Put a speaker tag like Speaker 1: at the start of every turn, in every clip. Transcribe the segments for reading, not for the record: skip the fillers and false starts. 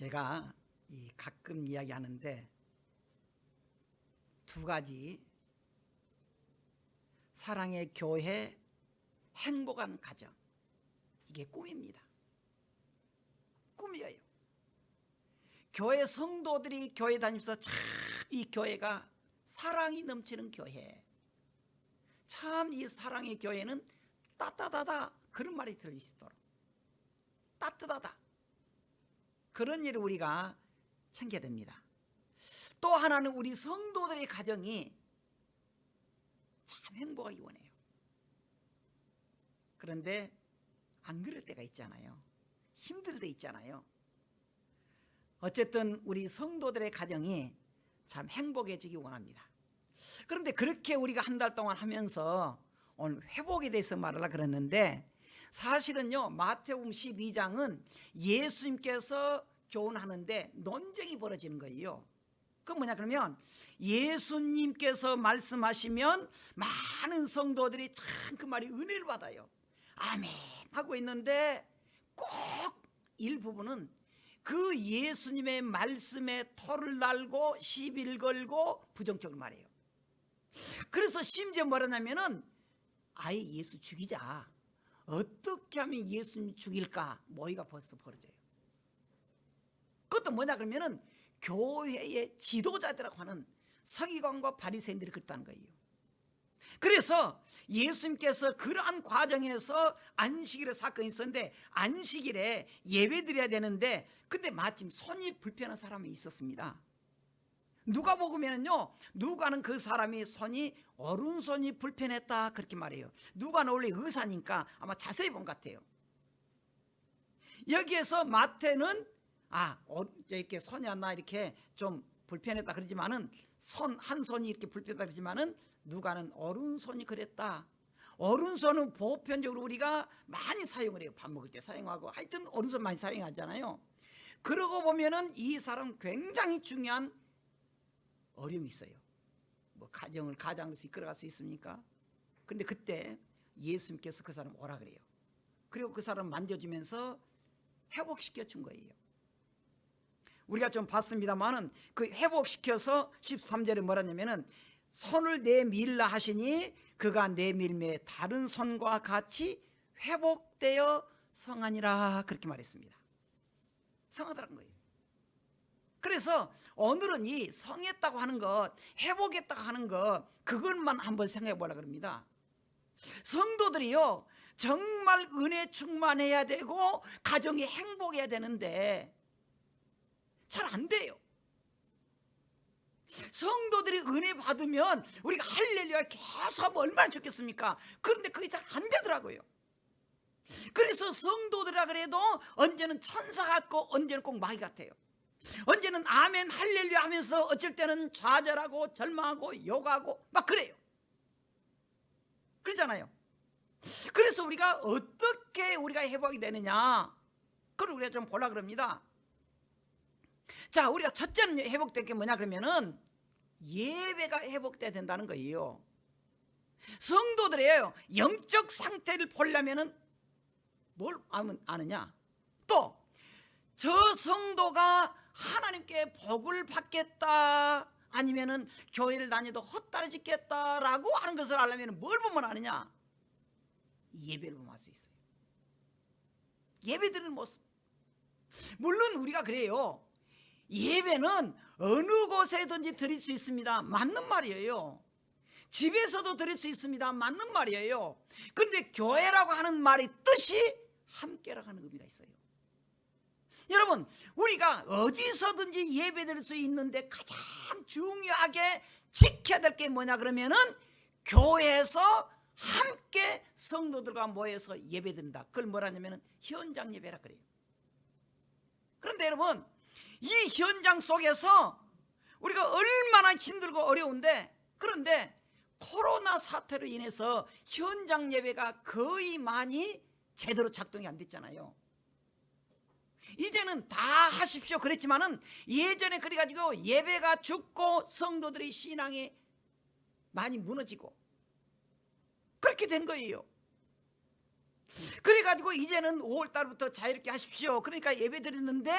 Speaker 1: 제가 가끔 이야기하는데 두 가지, 사랑의 교회, 행복한 가정, 이게 꿈입니다. 꿈이에요. 교회 성도들이 교회 다니면서 참 이 교회가 사랑이 넘치는 교회, 참 이 사랑의 교회는 따뜻하다, 그런 말이 들릴 수 있도록 따뜻하다, 그런 일을 우리가 챙겨야 됩니다. 또 하나는 우리 성도들의 가정이 참 행복하기 원해요. 그런데 안 그럴 때가 있잖아요. 힘들 때 있잖아요. 어쨌든 우리 성도들의 가정이 참 행복해지기 원합니다. 그런데 그렇게 우리가 한 달 동안 하면서 오늘 회복에 대해서 말하려고 그랬는데, 사실은요 마태복음 12장은 예수님께서 교훈하는데 논쟁이 벌어지는 거예요. 그건 뭐냐 그러면, 예수님께서 말씀하시면 많은 성도들이 참 그 말이 은혜를 받아요. 아멘 하고 있는데, 꼭 일부분은 그 예수님의 말씀에 토를 달고 시비를 걸고 부정적으로 말해요. 그래서 심지어 뭐라냐면은 아예 예수 죽이자, 어떻게 하면 예수님 죽일까, 모의가 벌써 벌어져요. 그것도 뭐냐 그러면은 교회의 지도자들이라고 하는 서기관과 바리새인들이 그랬다는 거예요. 그래서 예수님께서 그러한 과정에서 안식일에 사건이 있었는데, 안식일에 예배 드려야 되는데, 근데 마침 손이 불편한 사람이 있었습니다. 누가 보면은요, 누가는 그 사람이 손이 오른손이 불편했다 그렇게 말해요. 누가는 원래 의사니까 아마 자세히 본 것 같아요. 여기에서 마태는 이렇게 손이 하나 이렇게 좀 불편했다 그러지만은, 한 손이 이렇게 불편했다 그러지만은, 누가는 오른손이 그랬다. 오른손은 보편적으로 우리가 많이 사용을 해요. 밥 먹을 때 사용하고, 하여튼 오른손 많이 사용하잖아요. 그러고 보면은 이 사람 굉장히 중요한 어려움이 있어요. 뭐 가장으로 이끌어갈 수 있습니까? 근데 그때 예수님께서 그 사람 오라 그래요. 그리고 그 사람 만져주면서 회복시켜 준 거예요. 우리가 좀 봤습니다만은 그 회복시켜서 13절에 뭐라냐면은, 손을 내밀라 하시니 그가 내밀매 다른 손과 같이 회복되어 성하니라, 그렇게 말했습니다. 성하더라는 거예요. 그래서 오늘은 이 성했다고 하는 것, 회복했다고 하는 것, 그것만 한번 생각해 보려고 합니다. 성도들이요 정말 은혜 충만해야 되고 가정이 행복해야 되는데 잘 안 돼요. 성도들이 은혜 받으면 우리가 할렐루야 계속 하면 얼마나 좋겠습니까? 그런데 그게 잘 안 되더라고요. 그래서 성도들이라 그래도 언제는 천사 같고 언제는 꼭 마귀 같아요. 언제는 아멘 할렐루야 하면서 어쩔 때는 좌절하고 절망하고 욕하고 막 그래요. 그러잖아요. 그래서 우리가 어떻게 우리가 회복이 되느냐, 그걸 우리가 좀 보려고 합니다. 자, 우리가 첫째는 회복될 게 뭐냐 그러면은 예배가 회복돼야 된다는 거예요. 성도들의 영적 상태를 보려면은 뭘 아느냐, 또 저 성도가 하나님께 복을 받겠다, 아니면은 교회를 다녀도 헛다리 짓겠다라고 하는 것을 알려면 뭘 보면 아느냐, 예배를 보면 알 수 있어요. 예배 드리는 모습. 물론 우리가 그래요, 예배는 어느 곳에든지 드릴 수 있습니다. 맞는 말이에요. 집에서도 드릴 수 있습니다. 맞는 말이에요. 그런데 교회라고 하는 말의 뜻이 함께라고 하는 의미가 있어요. 여러분, 우리가 어디서든지 예배 드릴 수 있는데 가장 중요하게 지켜야 될 게 뭐냐 그러면은 교회에서 함께 성도들과 모여서 예배 드린다. 그걸 뭐라냐면은 현장 예배라 그래요. 그런데 여러분, 이 현장 속에서 우리가 얼마나 힘들고 어려운데, 그런데 코로나 사태로 인해서 현장 예배가 거의 많이 제대로 작동이 안 됐잖아요. 이제는 다 하십시오 그랬지만은 예전에 그래가지고 예배가 죽고 성도들의 신앙이 많이 무너지고 그렇게 된 거예요. 그래가지고 이제는 5월달부터 자유롭게 하십시오, 그러니까 예배 드리는데,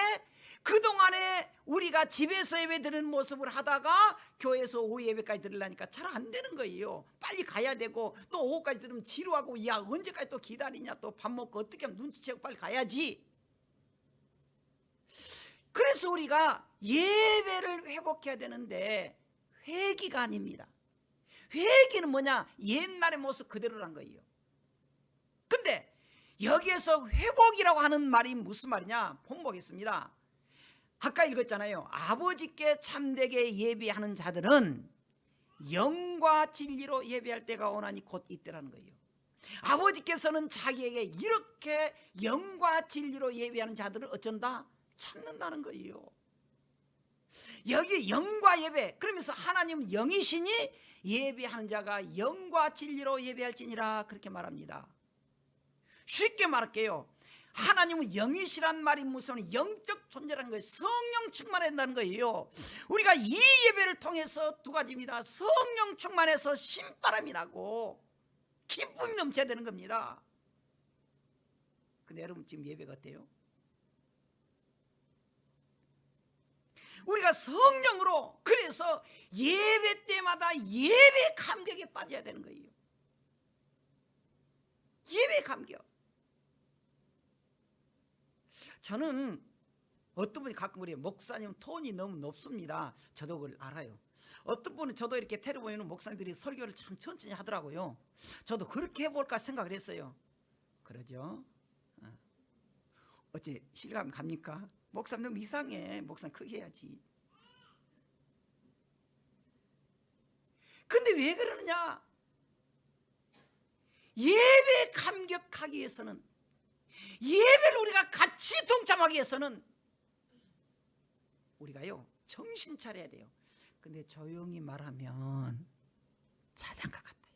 Speaker 1: 그동안에 우리가 집에서 예배 드리는 모습을 하다가 교회에서 오후 예배까지 드리려니까 잘 안 되는 거예요. 빨리 가야 되고 또 오후까지 들으면 지루하고 야 언제까지 또 기다리냐, 또 밥 먹고 어떻게 하면 눈치채고 빨리 가야지. 그래서 우리가 예배를 회복해야 되는데 회개가 아닙니다. 회개는 뭐냐? 옛날의 모습 그대로란 거예요. 근데 여기에서 회복이라고 하는 말이 무슨 말이냐? 본보겠습니다. 아까 읽었잖아요. 아버지께 참되게 예배하는 자들은 영과 진리로 예배할 때가 오나니 곧 이때라는 거예요. 아버지께서는 자기에게 이렇게 영과 진리로 예배하는 자들을 어쩐다? 찾는다는 거예요. 여기 영과 예배, 그러면서 하나님은 영이시니 예배하는 자가 영과 진리로 예배할지니라 그렇게 말합니다. 쉽게 말할게요. 하나님은 영이시란 말이 무슨 영적 존재라는 거예요. 성령 충만한다는 거예요. 우리가 이 예배를 통해서 두 가지입니다. 성령 충만해서 신바람이 나고 기쁨이 넘쳐야 되는 겁니다. 근데 여러분 지금 예배가 어때요? 우리가 성령으로, 그래서 예배 때마다 예배 감격에 빠져야 되는 거예요. 예배 감격. 저는 어떤 분이 가끔 그래요. 목사님 톤이 너무 높습니다. 저도 그걸 알아요. 어떤 분은 저도 이렇게 테레비보이는 목사님들이 설교를 참 천천히 하더라고요. 저도 그렇게 해볼까 생각을 했어요. 그러죠? 어째 실감 갑니까? 목사님 너무 이상해. 목사님 크게 해야지. 근데 왜 그러느냐? 예배 감격하기 위해서는, 예배를 우리가 같이 동참하기 위해서는 우리가요 정신 차려야 돼요. 근데 조용히 말하면 자장가 같아요.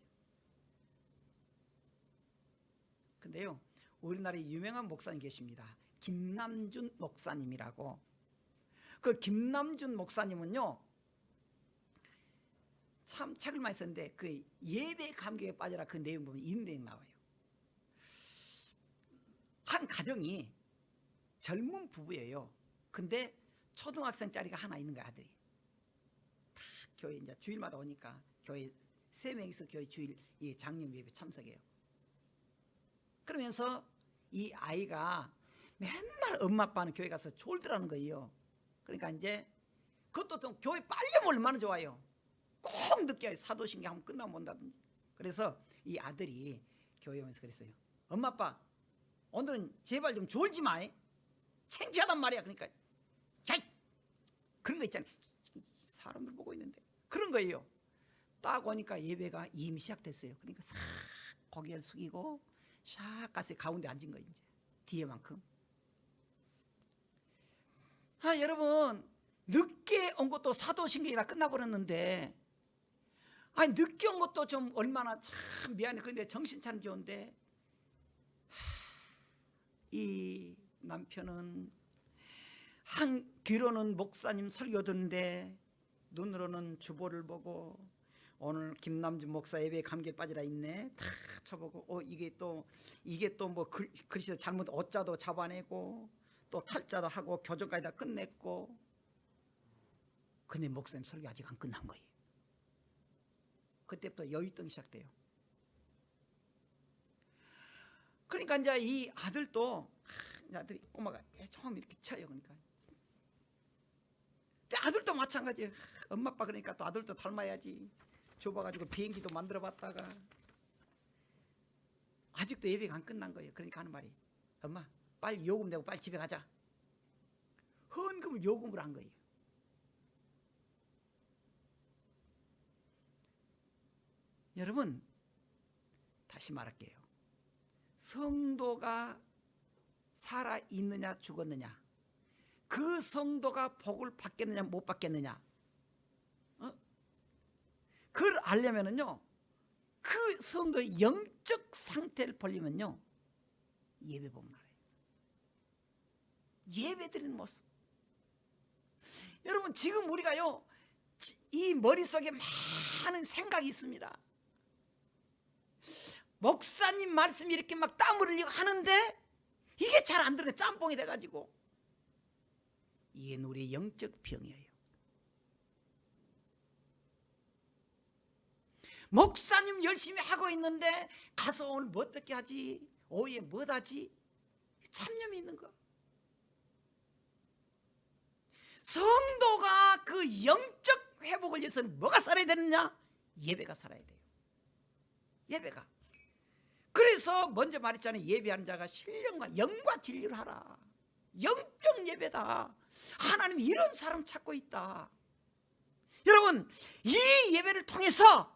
Speaker 1: 근데요 우리나라에 유명한 목사님 계십니다. 김남준 목사님이라고. 그 김남준 목사님은요 참 책을 많이 썼는데 그 예배 감격에 빠져라 그 내용 보면 이 내용 나와요. 한 가정이 젊은 부부예요. 근데 초등학생짜리가 하나 있는 거야, 아들이. 다 교회 이제 주일마다 오니까 교회 3명이서 교회 주일 이 장례 예배 참석해요. 그러면서 이 아이가 맨날 엄마 아빠는 교회 가서 졸더라는 거예요. 그러니까 이제 그것도 또 교회 빨리 오면 얼마나 좋아요. 꼭 늦게 사도신경 한번 끝나면 온다든지. 그래서 이 아들이 교회 오면서 그랬어요. 엄마 아빠 오늘은 제발 좀 졸지 마. 창피하단 말이야. 그러니까 자이 그런 거 있잖아요. 사람들 보고 있는데 그런 거예요. 딱 오니까 예배가 이미 시작됐어요. 그러니까 싹 고개를 숙이고 샥 가서 가운데 앉은 거예요. 이제 뒤에만큼. 여러분 늦게 온 것도 사도신경이 다 끝나버렸는데, 아니 늦게 온 것도 좀 얼마나 참 미안해. 근데 정신 차리면 좋은데 이 남편은 한 귀로는 목사님 설교 듣는데 눈으로는 주보를 보고 오늘 김남준 목사 예배에 감기에 빠지라 있네. 다 쳐보고 이게 또 뭐 글씨도 잘못 어자도 잡아내고 또 탈자도 하고 교정까지 다 끝냈고. 근데 목사님 설교 아직 안 끝난 거예요. 그때부터 여윳덩이 시작돼요. 그러니까 이제 이 아들도 아들이 꼬마가 좀 이렇게 쳐요. 그러니까 아들도 마찬가지예요. 엄마 아빠 그러니까 또 아들도 닮아야지. 줘봐가지고 비행기도 만들어 봤다가 아직도 예배가 안 끝난 거예요. 그러니까 하는 말이 엄마 빨리 요금 내고 빨리 집에 가자. 헌금을 요금으로 한 거예요. 여러분 다시 말할게요. 성도가 살아있느냐 죽었느냐, 그 성도가 복을 받겠느냐 못 받겠느냐, 그걸 알려면은요 그 성도의 영적 상태를 보려면요 예배 보면 알아요. 예배 드리는 모습. 여러분 지금 우리가요 이 머릿속에 많은 생각이 있습니다. 목사님 말씀이 이렇게 막 땀을 흘리고 하는데 이게 잘 안 들어가. 짬뽕이 돼가지고 이게 우리의 영적 병이에요. 목사님 열심히 하고 있는데 가서 오늘 뭐 어떻게 하지? 오후에 뭐 하지? 참념이 있는 거. 성도가 그 영적 회복을 위해서는 뭐가 살아야 되느냐? 예배가 살아야 돼요. 예배가. 그래서 먼저 말했잖아요. 예배하는 자가 신령과 영과 진리를 하라. 영적 예배다. 하나님이 이런 사람 찾고 있다. 여러분, 이 예배를 통해서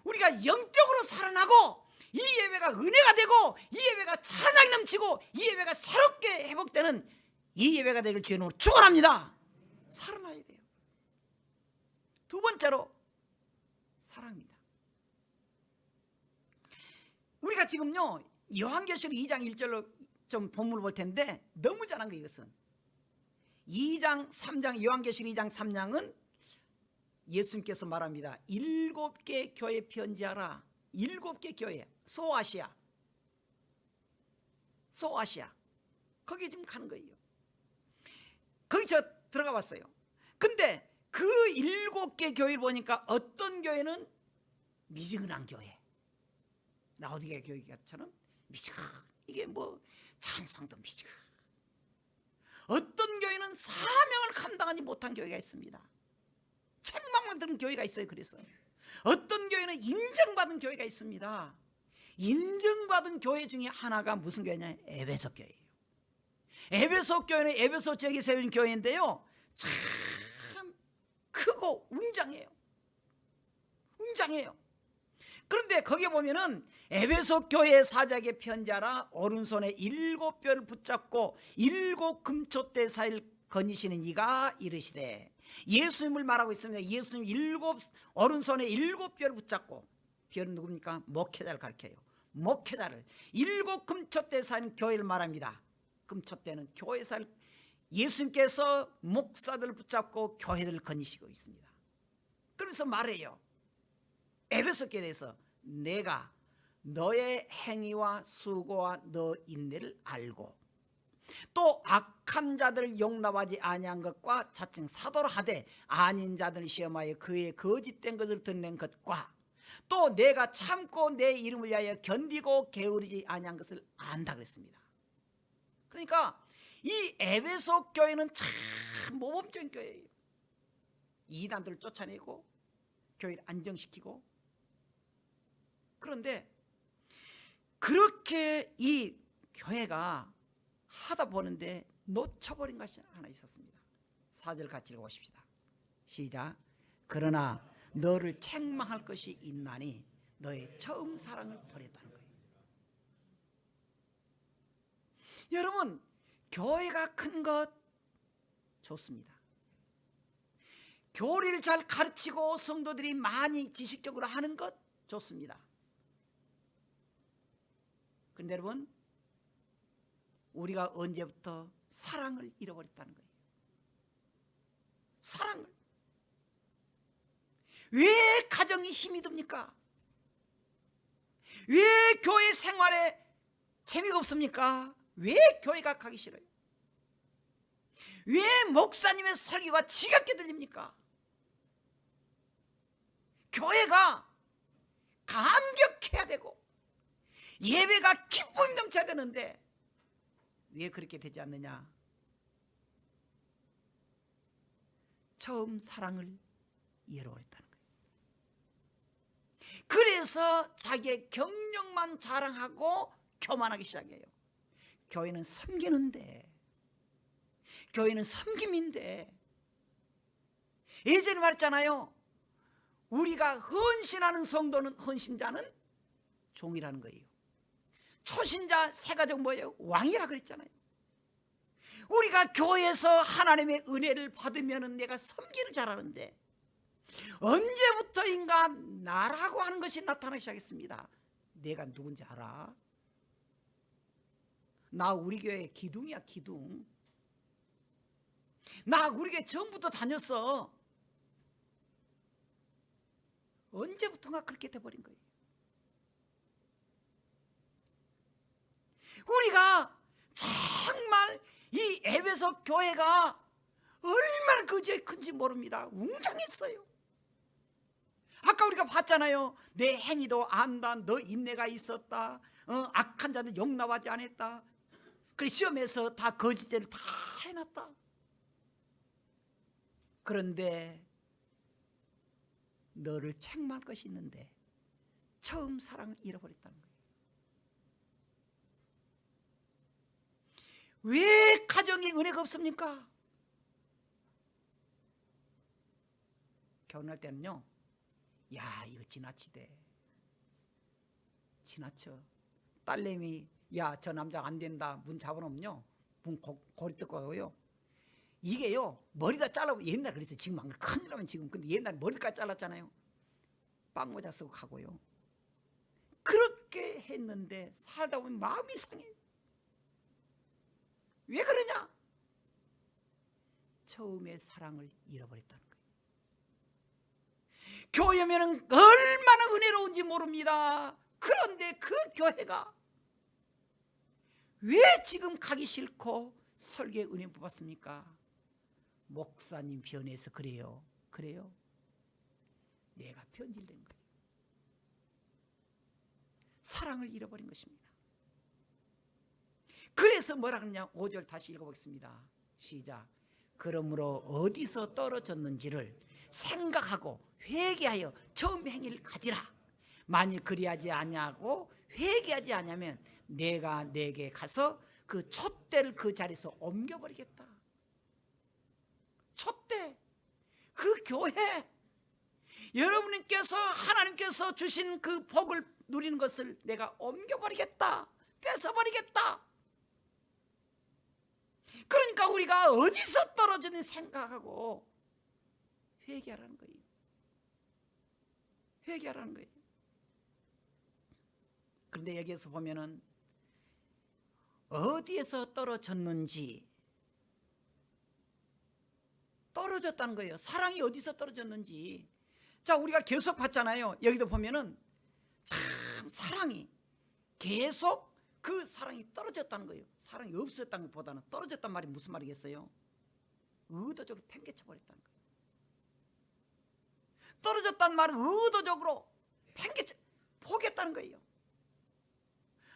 Speaker 1: 우리가 영적으로 살아나고, 이 예배가 은혜가 되고, 이 예배가 찬양이 넘치고, 이 예배가 새롭게 회복되는 이 예배가 되길 주의 이름으로 축원합니다. 살아나야 돼요. 두 번째로 사랑입니다. 우리가 지금요 요한계시록 2장 1절로 좀 본문을 볼 텐데 너무 잘한 거 이것은. 2장 3장 요한계시록 2장 3장은 예수님께서 말합니다. 7개 교회 편지하라. 7개 교회. 소아시아 거기 지금 가는 거예요. 거기 저 들어가 봤어요. 근데 그 7개 교회를 보니까 어떤 교회는 미지근한 교회, 라오디게 교회처럼 미지근, 이게 뭐 찬송도 미지근. 어떤 교회는 사명을 감당하지 못한 교회가 있습니다. 책망만 들은 교회가 있어요. 그래서 어떤 교회는 인정받은 교회가 있습니다. 인정받은 교회 중에 하나가 무슨 교회냐? 에베소 교회예요. 에베소 교회는 에베소 지역에 세운 교회인데요, 참 크고 웅장해요. 그런데 거기에 보면은 에베소 교회 사자에게 편지하라. 오른손에 7뼈를 붙잡고 7 금초대 사이를 거니시는 이가 이르시되. 예수님을 말하고 있습니다. 예수님 오른손에 7뼈를 붙잡고, 뼈는 누굽니까? 목회자를 가르쳐요. 목회자를 7 금초대 사이는 교회를 말합니다. 금초대는 교회사를, 예수님께서 목사들을 붙잡고 교회들을 거니시고 있습니다. 그래서 말해요. 에베소 교회에 대해서 내가 너의 행위와 수고와 너 인내를 알고, 또 악한 자들을 용납하지 아니한 것과 자칭 사도를 하되 아닌 자들을 시험하여 그의 거짓된 것을 드러낸 것과, 또 내가 참고 내 이름을 위하여 견디고 게으르지 아니한 것을 안다 그랬습니다. 그러니까 이 에베소 교회는 참 모범적인 교회예요. 이단들을 쫓아내고 교회를 안정시키고. 그런데 그렇게 이 교회가 하다 보는데 놓쳐버린 것이 하나 있었습니다. 4절 같이 읽어보십시다. 시작. 그러나 너를 책망할 것이 있나니 너의 처음 사랑을 버렸다는 거예요. 여러분, 교회가 큰 것 좋습니다. 교리를 잘 가르치고 성도들이 많이 지식적으로 하는 것 좋습니다. 그런데 여러분, 우리가 언제부터 사랑을 잃어버렸다는 거예요. 사랑을. 왜 가정이 힘이 듭니까? 왜 교회 생활에 재미가 없습니까? 왜 교회가 가기 싫어요? 왜 목사님의 설교가 지겹게 들립니까? 교회가 감격해야 되고 예배가 기쁨이 넘쳐야 되는데 왜 그렇게 되지 않느냐? 처음 사랑을 잃어버렸다는 거예요. 그래서 자기의 경력만 자랑하고 교만하기 시작해요. 교회는 섬기는데, 교회는 섬김인데. 예전에 말했잖아요. 우리가 헌신하는 성도는, 헌신자는 종이라는 거예요. 초신자 세가족 뭐예요? 왕이라 그랬잖아요. 우리가 교회에서 하나님의 은혜를 받으면 내가 섬기를 잘하는데 언제부터인가 나라고 하는 것이 나타나기 시작했습니다. 내가 누군지 알아? 나 우리 교회 기둥이야, 기둥. 나 우리 교회 전부터 다녔어. 언제부턴가 그렇게 돼버린 거예요. 우리가 정말 이 에베소 교회가 얼마나 그 죄 큰지 모릅니다. 웅장했어요. 아까 우리가 봤잖아요. 내 행위도 안다. 너 인내가 있었다. 악한 자들 용납하지 않았다. 그래 시험에서 다 거짓죄를 다 해놨다. 그런데 너를 책망할 것이 있는데 처음 사랑을 잃어버렸다는 거예요. 왜 가정에 은혜가 없습니까? 결혼할 때는요, 야 이거 지나치대. 지나쳐. 딸내미 야 저 남자 안 된다. 문 잡아놓으면요 문 고리 뜯고 가고요. 이게요 머리다 잘라보면 옛날에 그랬어요. 지금 안 그래. 큰일 나면 지금. 근데 옛날에 머리까지 잘랐잖아요. 빵모자 쓰고 가고요. 그렇게 했는데 살다 보면 마음이 상해. 왜 그러냐? 처음에 사랑을 잃어버렸다는 거예요. 교회면은 얼마나 은혜로운지 모릅니다. 그런데 그 교회가 왜 지금 가기 싫고 설교에 은혜 못 받습니까? 목사님 변해서 그래요. 그래요? 내가 변질된 거예요. 사랑을 잃어버린 것입니다. 그래서 뭐라 그러냐? 5절 다시 읽어보겠습니다. 시작. 그러므로 어디서 떨어졌는지를 생각하고 회개하여 처음 행위를 가지라. 만일 그리하지 아니하고 회개하지 않으면 내가 내게 가서 그 촛대를 그 자리에서 옮겨버리겠다. 촛대, 그 교회, 여러분께서 하나님께서 주신 그 복을 누리는 것을 내가 옮겨버리겠다. 뺏어버리겠다. 그러니까 우리가 어디서 떨어졌는지 생각하고 회개하라는 거예요. 회개하라는 거예요. 그런데 여기에서 보면은 어디에서 떨어졌는지, 떨어졌다는 거예요. 사랑이 어디서 떨어졌는지. 자, 우리가 계속 봤잖아요. 여기도 보면은 참 사랑이 계속 그 사랑이 떨어졌다는 거예요. 사랑이 없었다는 것보다는 떨어졌단 말이 무슨 말이겠어요? 의도적으로 팽개쳐 버렸다는 거예요. 떨어졌다는 말은 의도적으로 팽개쳐 포기했다는 거예요.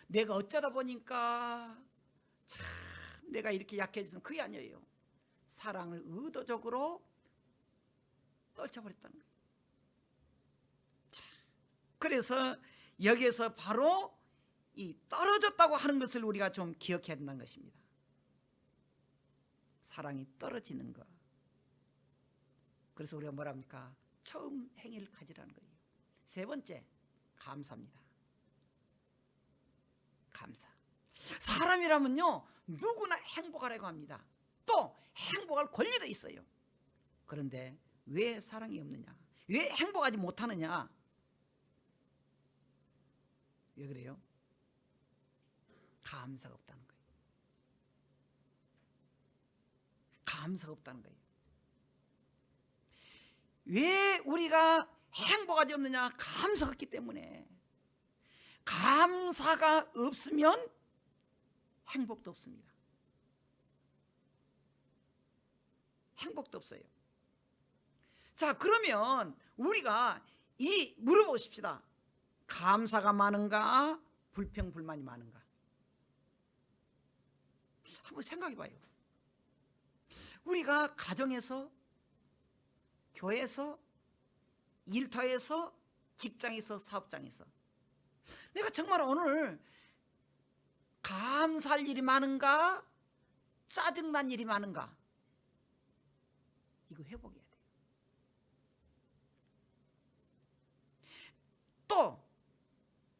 Speaker 1: 내가 어쩌다 보니까 참 내가 이렇게 약해져서 그게 아니에요. 사랑을 의도적으로 떨쳐버렸다는 거예요. 자, 그래서 여기에서 바로 이 떨어졌다고 하는 것을 우리가 좀 기억해야 된다는 것입니다. 사랑이 떨어지는 것. 그래서 우리가 뭐라 합니까? 처음 행위를 가지라는 거예요. 세 번째, 감사입니다. 감사. 사람이라면요 누구나 행복하라고 합니다. 또 행복할 권리도 있어요. 그런데 왜 사랑이 없느냐? 왜 행복하지 못하느냐? 왜 그래요? 감사가 없다는 거예요. 감사가 없다는 거예요. 왜 우리가 행복하지 없느냐? 감사가 없기 때문에. 감사가 없으면 행복도 없습니다. 행복도 없어요. 자, 그러면 우리가 물어보십시다. 감사가 많은가? 불평불만이 많은가? 한번 생각해 봐요. 우리가 가정에서, 교회에서, 일터에서, 직장에서, 사업장에서 내가 정말 오늘 감사할 일이 많은가? 짜증난 일이 많은가? 이거 회복해야 돼요. 또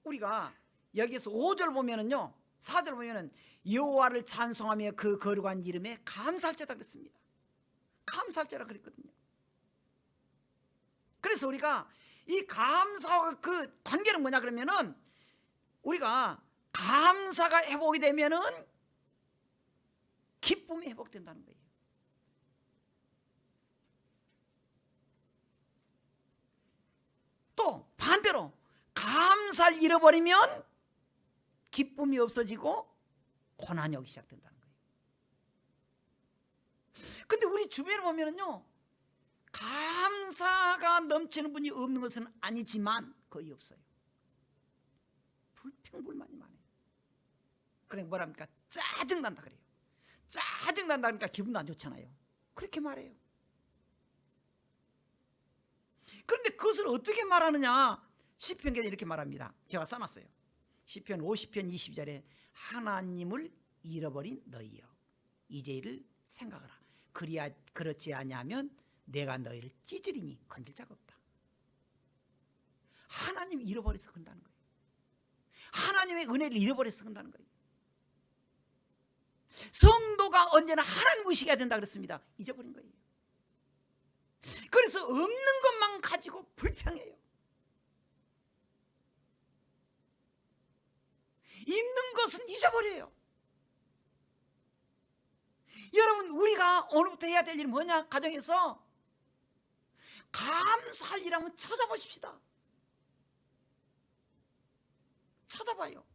Speaker 1: 우리가 여기서 5절 보면은요, 4절 보면은 여호와를 찬송하며 그 거룩한 이름에 감사할지어다 그랬습니다. 감사할지어다 그랬거든요. 그래서 우리가 이 감사와 그 관계는 뭐냐 그러면은 우리가 감사가 회복이 되면은 기쁨이 회복된다는 거예요. 또 반대로 감사를 잃어버리면 기쁨이 없어지고 고난이 오기 시작된다는 거예요. 근데 우리 주변에 보면은요, 감사가 넘치는 분이 없는 것은 아니지만 거의 없어요. 불평불만이 많아요. 그러니까 뭐랍니까? 짜증난다 그래요. 짜증난다 그러니까 기분도 안 좋잖아요. 그렇게 말해요. 그런데 그것을 어떻게 말하느냐? 시편기에 이렇게 말합니다. 제가 써놨어요. 시편 50편 20절에 하나님을 잃어버린 너희여 이제 이를 생각하라. 그렇지 아니하면 내가 너희를 찢으리니 건질 자가 없다. 하나님 잃어버려서 그런다는 거예요. 하나님의 은혜를 잃어버려서 그런다는 거예요. 성도가 언제나 하나님 의식해야 된다 그랬습니다. 잊어버린 거예요. 그래서 없는 것만 가지고 불평해요. 있는 것은 잊어버려요. 여러분, 우리가 오늘부터 해야 될 일이 뭐냐? 가정에서 감사할 일 한번 찾아보십시다. 찾아봐요.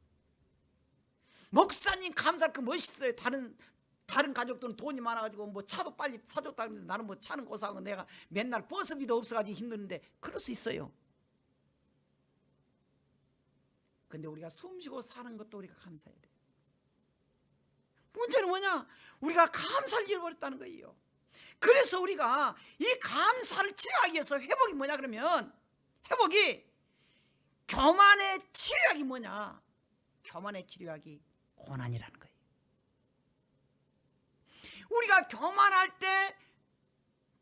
Speaker 1: 목사님 감사할 거 멋있어요. 다른 가족들은 돈이 많아가지고 뭐 차도 빨리 사줬다 그러는데 나는 뭐 차는 고사하고 내가 맨날 버스비도 없어가지고 힘드는데 그럴 수 있어요. 근데 우리가 숨쉬고 사는 것도 우리가 감사해야 돼요. 문제는 뭐냐? 우리가 감사를 잃어버렸다는 거예요. 그래서 우리가 이 감사를 치료하기 위해서 회복이 뭐냐 그러면, 회복이 교만의 치료약이 뭐냐? 교만의 치료약이 고난이라는 거예요. 우리가 교만할 때,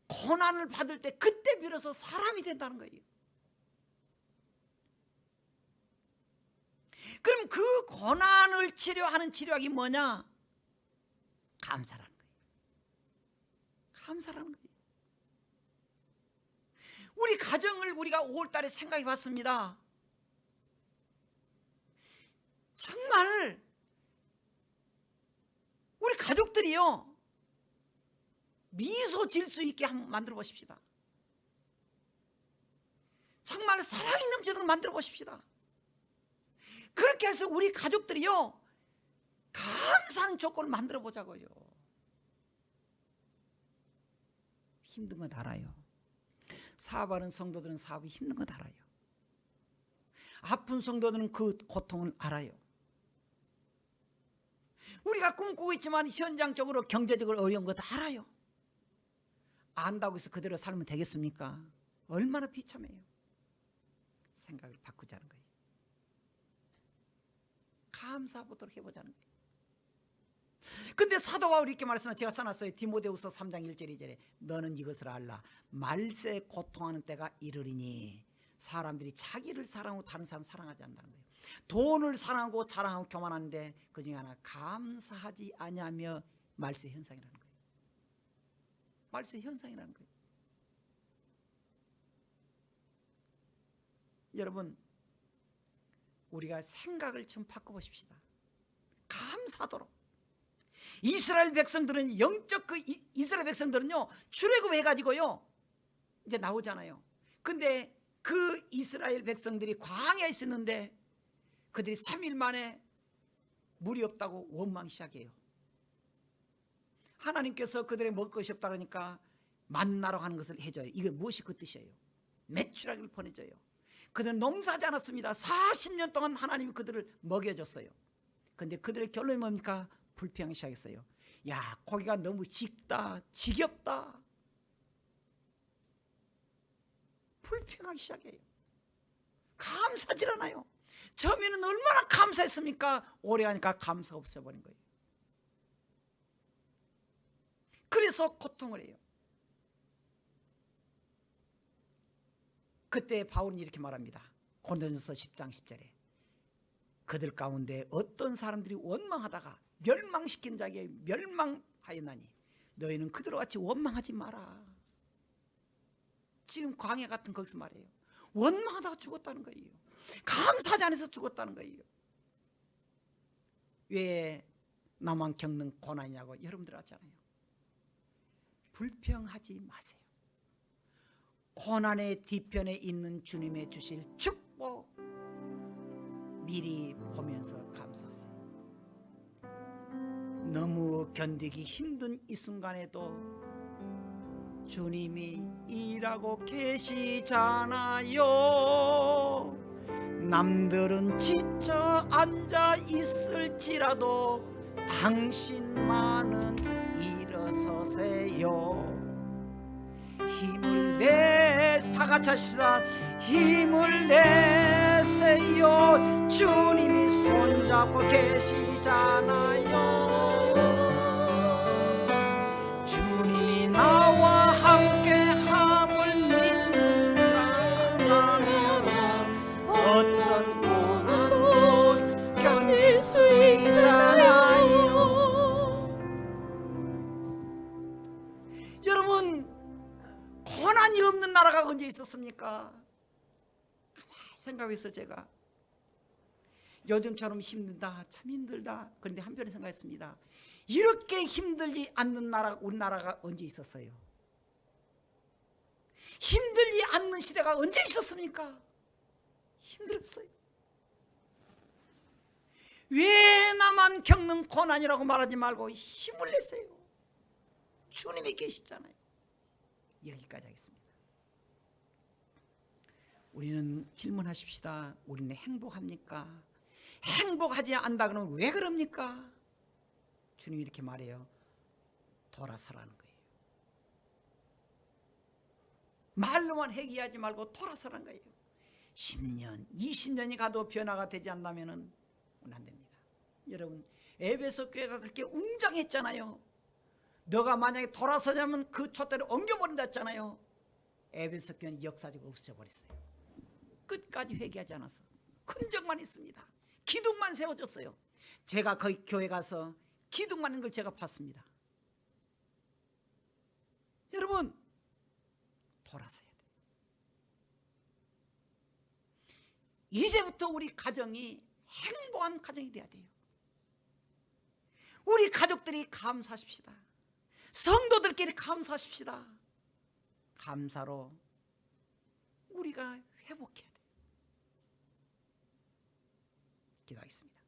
Speaker 1: 고난을 받을 때 그때 비로소 사람이 된다는 거예요. 그럼 그 고난을 치료하는 치료약이 뭐냐? 감사라는 거예요. 감사라는 거예요. 우리 가정을 우리가 5월달에 생각해 봤습니다. 정말 우리 가족들이요, 미소 질 수 있게 한번 만들어 보십시다. 정말 사랑이 넘치도록 만들어 보십시다. 그렇게 해서 우리 가족들이요, 감사하는 조건을 만들어 보자고요. 힘든 건 알아요. 사업하는 성도들은 사업이 힘든 건 알아요. 아픈 성도들은 그 고통을 알아요. 우리가 꿈꾸고 있지만 현장적으로 경제적으로 어려운 것도 알아요. 안다고 해서 그대로 살면 되겠습니까? 얼마나 비참해요. 생각을 바꾸자는 거예요. 감사하도록 해보자는 거예요. 근데 사도 바울이 이렇게 말씀하셨어요. 제가 써놨어요. 디모데후서 3장 1절 2절에 너는 이것을 알라. 말세 고통하는 때가 이르리니 사람들이 자기를 사랑하고 다른 사람 사랑하지 않는다는 거예요. 돈을 사랑하고 자랑하고 교만하는데 그중에 하나 감사하지 아니하며 말세 현상이라는 거예요. 말세 현상이라는 거예요. 여러분, 우리가 생각을 좀 바꿔보십시다. 감사도록. 이스라엘 백성들은 이스라엘 백성들은요, 출애굽해가지고요 이제 나오잖아요. 근데 그 이스라엘 백성들이 광야에 있었는데 그들이 3일 만에 물이 없다고 원망 시작해요. 하나님께서 그들의 먹을 것이 없다 그러니까 만나러 가는 것을 해줘요. 이게 무엇이 그 뜻이에요? 메추라기를 보내줘요. 그들은 농사하지 않았습니다. 40년 동안 하나님이 그들을 먹여줬어요. 근데 그들의 결론이 뭡니까? 불평하기 시작했어요. 야, 고기가 너무 식다, 지겹다. 불평하기 시작해요. 감사하지 않아요. 처음에는 얼마나 감사했습니까? 오래 하니까 감사가 없어버린 거예요. 그래서 고통을 해요. 그때 바울은 이렇게 말합니다. 고린도전서 10장 10절에 그들 가운데 어떤 사람들이 원망하다가 멸망시킨 자에게 멸망하였나니 너희는 그들과 같이 원망하지 마라. 지금 광야 같은 거기서 말해요. 원망하다가 죽었다는 거예요. 감사하지 않아서 죽었다는 거예요. 왜 나만 겪는 고난이냐고 여러분들 하잖아요. 불평하지 마세요. 고난의 뒤편에 있는 주님의 주실 축복 미리 보면서 감사하세요. 너무 견디기 힘든 이 순간에도 주님이 일하고 계시잖아요. 남들은 지쳐 앉아 있을지라도 당신만은 일어서세요. 힘을 다 같이 하십시다. 힘을 내세요. 주님이 손잡고 계시잖아요. 주님이 나와 함께 함을 믿는다면 어떤 고난도 견딜 수 있잖아요. 여러분, 고난이 없는 나라가 언제 있었습니까? 가만히 생각해서 제가 요즘처럼 힘들다, 참 힘들다. 그런데 한편에 생각했습니다. 이렇게 힘들지 않는 나라, 우리나라가 언제 있었어요? 힘들지 않는 시대가 언제 있었습니까? 힘들었어요. 왜 나만 겪는 고난이라고 말하지 말고 힘을 내세요. 주님이 계시잖아요. 여기까지 하겠습니다. 우리는 질문하십시다. 우리는 행복합니까? 행복하지 않다 그러면 왜 그럽니까? 주님이 이렇게 말해요. 돌아서라는 거예요. 말로만 회개하지 말고 돌아서라는 거예요. 10년, 20년이 가도 변화가 되지 않다면 안 됩니다. 여러분, 에베소 교회가 그렇게 웅장했잖아요. 너가 만약에 돌아서냐면 그 촛대를 옮겨버린다 했잖아요. 에베소 교회는 역사적으로 없어져 버렸어요. 끝까지 회개하지 않아서 흔적만 있습니다. 기둥만 세워졌어요. 제가 거기 교회 가서 기둥만 있는 걸 제가 봤습니다. 여러분, 돌아서야 돼요. 이제부터 우리 가정이 행복한 가정이 돼야 돼요. 우리 가족들이 감사하십시다. 성도들끼리 감사하십시다. 감사로 우리가 회복해야 돼요. 기도하겠습니다.